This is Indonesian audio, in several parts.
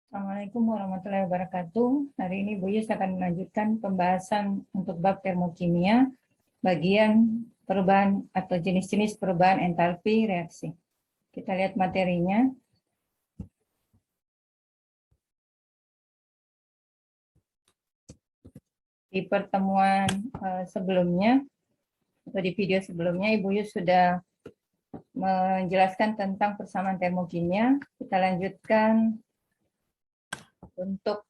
Assalamualaikum warahmatullahi wabarakatuh. Hari ini Bu Yus akan melanjutkan pembahasan untuk bab termokimia, bagian perubahan atau jenis-jenis perubahan entalpi reaksi. Kita lihat materinya. Di pertemuan sebelumnya, atau di video sebelumnya, Ibu Yus sudah menjelaskan tentang persamaan termokimia. Kita lanjutkan untuk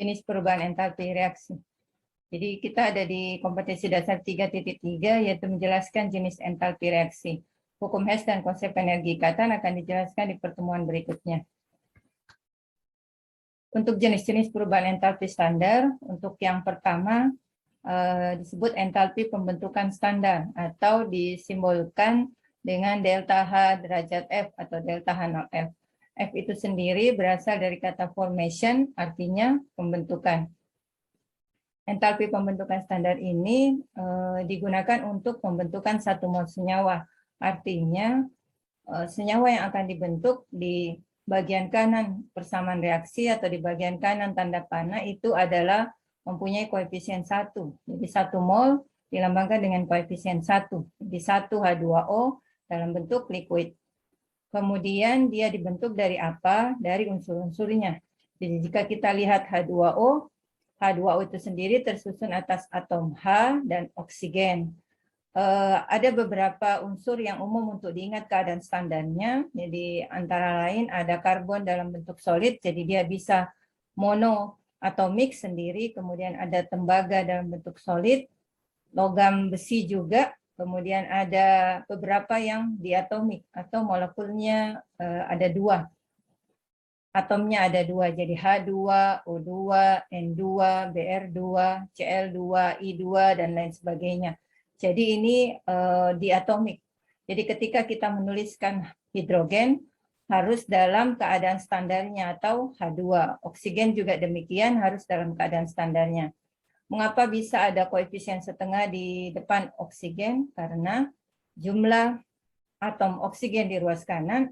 jenis perubahan entalpi reaksi. Jadi kita ada di kompetensi dasar 3.3, yaitu menjelaskan jenis entalpi reaksi. Hukum Hess dan konsep energi ikatan akan dijelaskan di pertemuan berikutnya. Untuk jenis-jenis perubahan entalpi standar, untuk yang pertama disebut entalpi pembentukan standar atau disimbolkan dengan delta H derajat F atau delta H0F. F itu sendiri berasal dari kata formation, artinya pembentukan. Entalpi pembentukan standar ini digunakan untuk pembentukan satu mol senyawa. Artinya senyawa yang akan dibentuk di bagian kanan persamaan reaksi atau di bagian kanan tanda panah itu adalah mempunyai koefisien 1. Jadi 1 mol dilambangkan dengan koefisien 1. Jadi 1 H2O dalam bentuk liquid. Kemudian dia dibentuk dari apa? Dari unsur-unsurnya. Jadi jika kita lihat H2O, H2O itu sendiri tersusun atas atom H dan oksigen. Ada beberapa unsur yang umum untuk diingat keadaan standarnya. Jadi antara lain ada karbon dalam bentuk solid, jadi dia bisa monoatomik sendiri. Kemudian ada tembaga dalam bentuk solid, logam besi juga. Kemudian ada beberapa yang diatomik atau molekulnya ada 2. Atomnya ada 2, jadi H2, O2, N2, Br2, Cl2, I2, dan lain sebagainya. Jadi ini diatomik. Jadi ketika kita menuliskan hidrogen, harus dalam keadaan standarnya atau H2. Oksigen juga demikian, harus dalam keadaan standarnya. Mengapa bisa ada koefisien setengah di depan oksigen? Karena jumlah atom oksigen di ruas kanan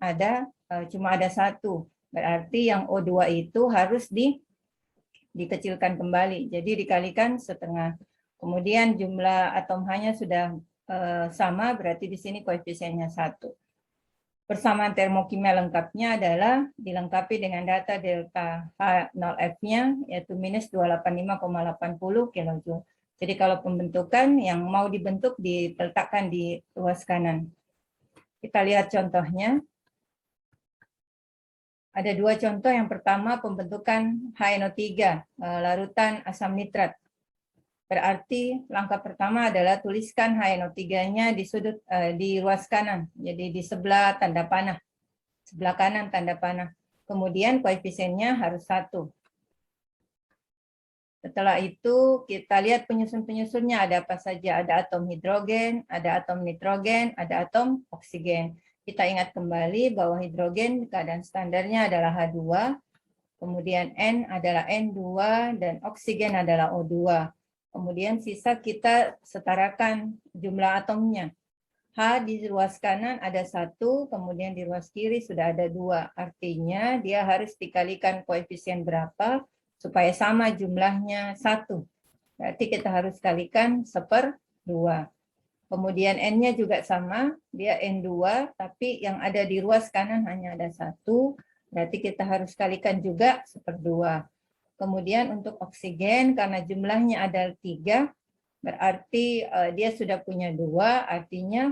cuma ada 1. Berarti yang O2 itu harus dikecilkan kembali. Jadi dikalikan setengah. Kemudian jumlah atom H-nya sudah sama, berarti di sini koefisiennya 1. Persamaan termokimia lengkapnya adalah dilengkapi dengan data delta H0F-nya, yaitu minus 285,80 kJ. Jadi kalau pembentukan yang mau dibentuk diletakkan di ruas kanan. Kita lihat contohnya. Ada 2 contoh. Yang pertama pembentukan HNO3, larutan asam nitrat. Berarti langkah pertama adalah tuliskan HNO3-nya di sudut di ruas kanan. Jadi di sebelah tanda panah. Sebelah kanan tanda panah. Kemudian koefisiennya harus 1. Setelah itu kita lihat penyusun-penyusunnya ada apa saja. Ada atom hidrogen, ada atom nitrogen, ada atom oksigen. Kita ingat kembali bahwa hidrogen keadaan standarnya adalah H2, kemudian N adalah N2, dan oksigen adalah O2. Kemudian sisa kita setarakan jumlah atomnya. H di ruas kanan ada 1, kemudian di ruas kiri sudah ada 2. Artinya dia harus dikalikan koefisien berapa supaya sama jumlahnya 1. Berarti kita harus kalikan 1/2. Kemudian N-nya juga sama, dia N2, tapi yang ada di ruas kanan hanya ada 1, berarti kita harus kalikan juga 1/2. Kemudian untuk oksigen, karena jumlahnya ada 3, berarti dia sudah punya 2, artinya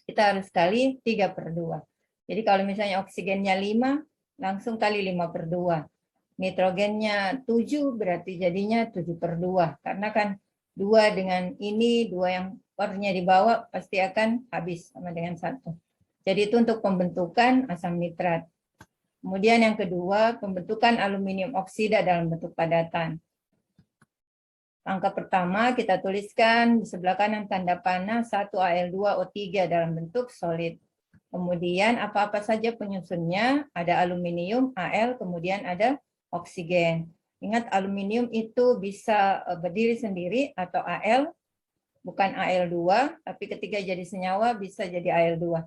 kita harus kali 3/2. Jadi kalau misalnya oksigennya 5, langsung kali 5/2. Nitrogennya 7, berarti jadinya 7/2. Karena kan 2 dengan ini, 2 yang warnanya di bawah pasti akan habis sama dengan 1. Jadi itu untuk pembentukan asam nitrat. Kemudian yang kedua, pembentukan aluminium oksida dalam bentuk padatan. Langkah pertama kita tuliskan di sebelah kanan tanda panah 1Al2O3 dalam bentuk solid. Kemudian apa-apa saja penyusunnya, ada aluminium, Al, kemudian ada oksigen. Ingat aluminium itu bisa berdiri sendiri atau Al, bukan Al2, tapi ketika jadi senyawa bisa jadi Al2.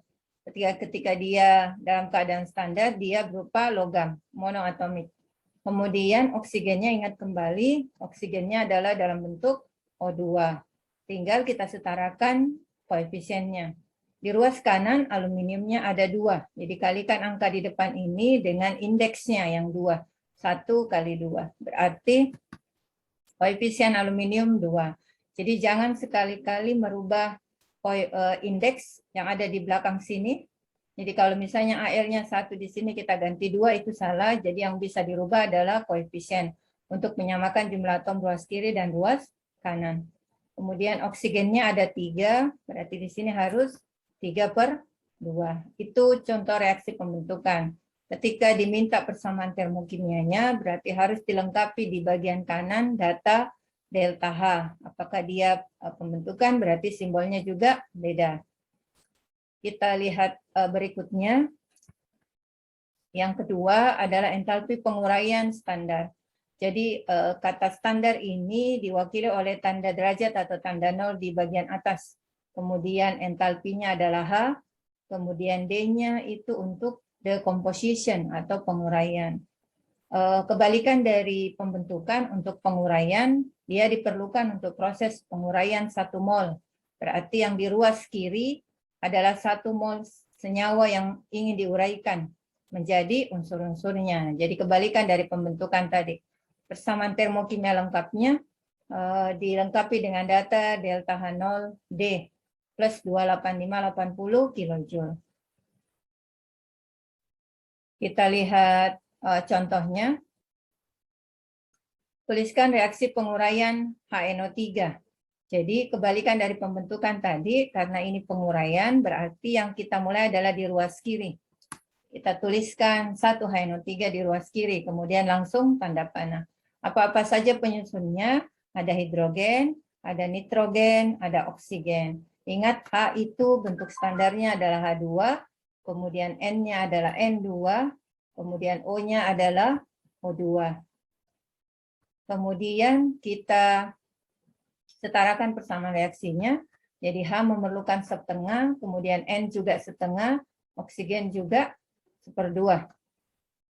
Ketika dia dalam keadaan standar, dia berupa logam monoatomik. Kemudian oksigennya, ingat kembali, oksigennya adalah dalam bentuk O2. Tinggal kita setarakan koefisiennya. Di ruas kanan aluminiumnya ada 2. Jadi kalikan angka di depan ini dengan indeksnya yang 2. 1 kali 2. Berarti koefisien aluminium 2. Jadi jangan sekali-kali merubah indeks yang ada di belakang sini. Jadi kalau misalnya AL-nya 1 di sini kita ganti 2 itu salah. Jadi yang bisa dirubah adalah koefisien untuk menyamakan jumlah atom ruas kiri dan ruas kanan. Kemudian oksigennya ada 3, berarti di sini harus 3/2. Itu contoh reaksi pembentukan. Ketika diminta persamaan termokimianya, berarti harus dilengkapi di bagian kanan data delta H. Apakah dia pembentukan, berarti simbolnya juga beda. Kita lihat berikutnya. Yang kedua adalah entalpi penguraian standar. Jadi kata standar ini diwakili oleh tanda derajat atau tanda 0 di bagian atas. Kemudian entalpinya adalah H. Kemudian D-nya itu untuk decomposition atau penguraian. Kebalikan dari pembentukan, untuk penguraian, dia diperlukan untuk proses penguraian 1 mol. Berarti yang di ruas kiri adalah 1 mol senyawa yang ingin diuraikan menjadi unsur-unsurnya. Jadi kebalikan dari pembentukan tadi. Persamaan termokimia lengkapnya dilengkapi dengan data delta H0 D plus 28580 kJ. Kita lihat contohnya. Tuliskan reaksi penguraian HNO3. Jadi kebalikan dari pembentukan tadi, karena ini penguraian, berarti yang kita mulai adalah di ruas kiri. Kita tuliskan 1 HNO3 di ruas kiri, kemudian langsung tanda panah. Apa-apa saja penyusunnya, ada hidrogen, ada nitrogen, ada oksigen. Ingat H itu bentuk standarnya adalah H2, kemudian N-nya adalah N2, kemudian O-nya adalah O2. Kemudian kita setarakan persamaan reaksinya. Jadi H memerlukan setengah, kemudian N juga setengah, oksigen juga 1/2.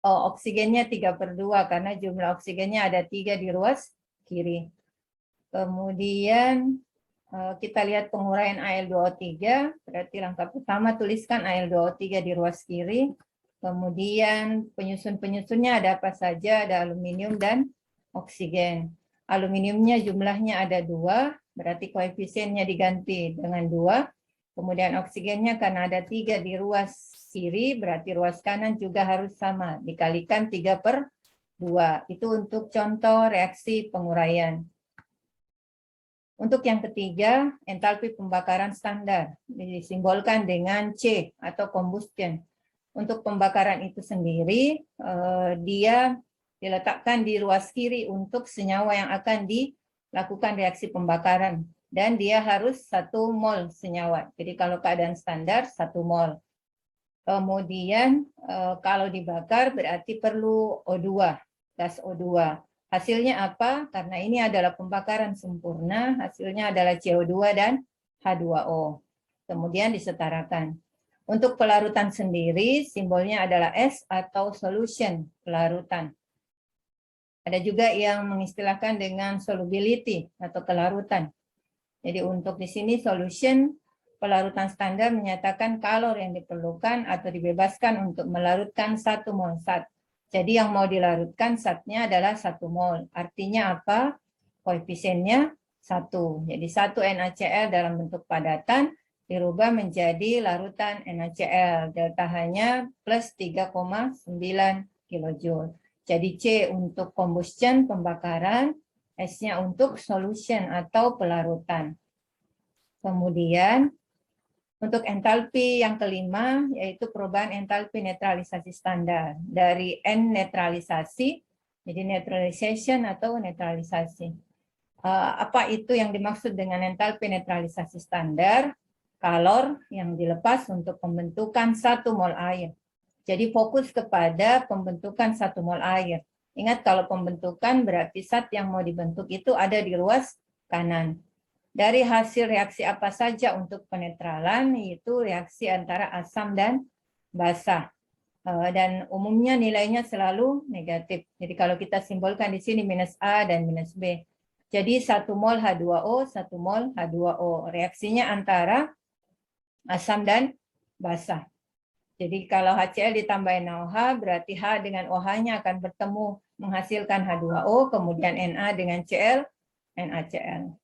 Oh, oksigennya 3/2 karena jumlah oksigennya ada 3 di ruas kiri. Kemudian kita lihat penguraian Al2O3, berarti langkah pertama tuliskan Al2O3 di ruas kiri. Kemudian penyusun-penyusunnya ada apa saja, ada aluminium dan oksigen. Aluminiumnya jumlahnya ada 2, berarti koefisiennya diganti dengan 2. Kemudian oksigennya karena ada 3 di ruas kiri, berarti ruas kanan juga harus sama, dikalikan 3/2. Itu untuk contoh reaksi penguraian. Untuk yang ketiga, entalpi pembakaran standar, disimbolkan dengan C atau combustion. Untuk pembakaran itu sendiri, dia diletakkan di ruas kiri untuk senyawa yang akan dilakukan reaksi pembakaran. Dan dia harus 1 mol senyawa. Jadi kalau keadaan standar 1 mol. Kemudian kalau dibakar berarti perlu O2, gas O2. Hasilnya apa? Karena ini adalah pembakaran sempurna, hasilnya adalah CO2 dan H2O. Kemudian disetarakan. Untuk pelarutan sendiri, simbolnya adalah S atau solution, pelarutan. Ada juga yang mengistilahkan dengan solubility atau kelarutan. Jadi untuk di sini solution, pelarutan standar menyatakan kalor yang diperlukan atau dibebaskan untuk melarutkan 1 mol zat. Jadi yang mau dilarutkan zatnya adalah 1 mol. Artinya apa? Koefisiennya 1. Jadi 1 NaCl dalam bentuk padatan dirubah menjadi larutan NaCl. Delta H-nya plus 3,9 kJ. Jadi C untuk combustion, pembakaran, S-nya untuk solution atau pelarutan. Kemudian untuk entalpi yang kelima, yaitu perubahan entalpi netralisasi standar. Dari N netralisasi, jadi neutralization atau netralisasi. Apa itu yang dimaksud dengan entalpi netralisasi standar? Kalor yang dilepas untuk pembentukan 1 mol air. Jadi fokus kepada pembentukan 1 mol air. Ingat kalau pembentukan berarti zat yang mau dibentuk itu ada di ruas kanan. dari hasil reaksi apa saja untuk penetralan, yaitu reaksi antara asam dan basa. Dan umumnya nilainya selalu negatif. Jadi kalau kita simbolkan di sini minus A dan minus B. Jadi 1 mol H2O, 1 mol H2O. Reaksinya antara asam dan basa. Jadi kalau HCl ditambahin OH, berarti H dengan OH-nya akan bertemu menghasilkan H2O, kemudian Na dengan Cl, NaCl.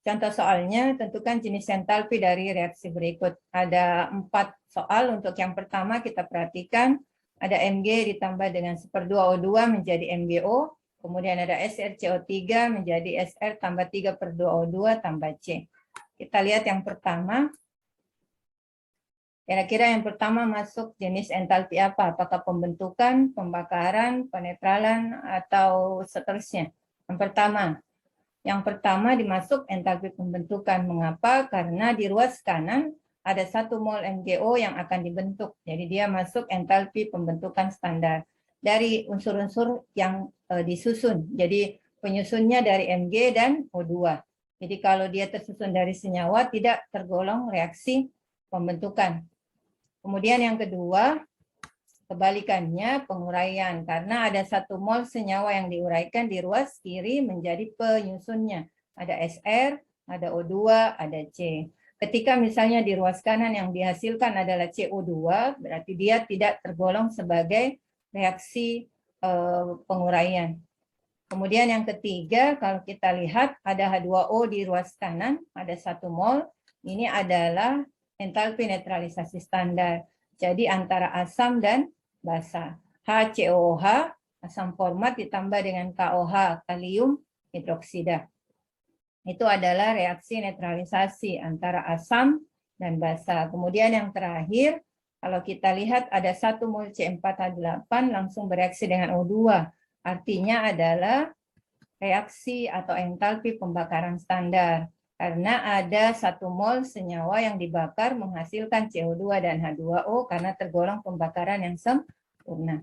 Contoh soalnya, tentukan jenis entalpi dari reaksi berikut. Ada 4 soal. Untuk yang pertama kita perhatikan, ada Mg ditambah dengan 1/2O2 menjadi MgO, kemudian ada SrCO3 menjadi Sr tambah 3/2O2 tambah C. Kita lihat yang pertama. Kira-kira yang pertama masuk jenis entalpi apa? Apakah pembentukan, pembakaran, penetralan, atau seterusnya? Yang pertama dimasuk entalpi pembentukan. Mengapa? Karena di ruas kanan ada 1 mol MgO yang akan dibentuk. Jadi dia masuk entalpi pembentukan standar dari unsur-unsur yang disusun. Jadi penyusunnya dari Mg dan O2. Jadi kalau dia tersusun dari senyawa tidak tergolong reaksi pembentukan. Kemudian yang kedua, kebalikannya penguraian, karena ada 1 mol senyawa yang diuraikan di ruas kiri menjadi penyusunnya. Ada Sr, ada O2, ada C. Ketika misalnya di ruas kanan yang dihasilkan adalah CO2, berarti dia tidak tergolong sebagai reaksi penguraian. Kemudian yang ketiga, kalau kita lihat ada H2O di ruas kanan, ada 1 mol. Ini adalah entalpi netralisasi standar. Jadi antara asam dan basa. HCOOH, asam format ditambah dengan KOH, kalium hidroksida. Itu adalah reaksi netralisasi antara asam dan basa. Kemudian yang terakhir, kalau kita lihat ada 1 mol C4H8 langsung bereaksi dengan O2. Artinya adalah reaksi atau entalpi pembakaran standar. Karena ada 1 mol senyawa yang dibakar menghasilkan CO2 dan H2O karena tergolong pembakaran yang sempurna.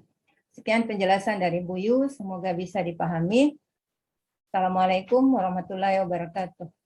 Sekian penjelasan dari Bu Yu, semoga bisa dipahami. Assalamualaikum warahmatullahi wabarakatuh.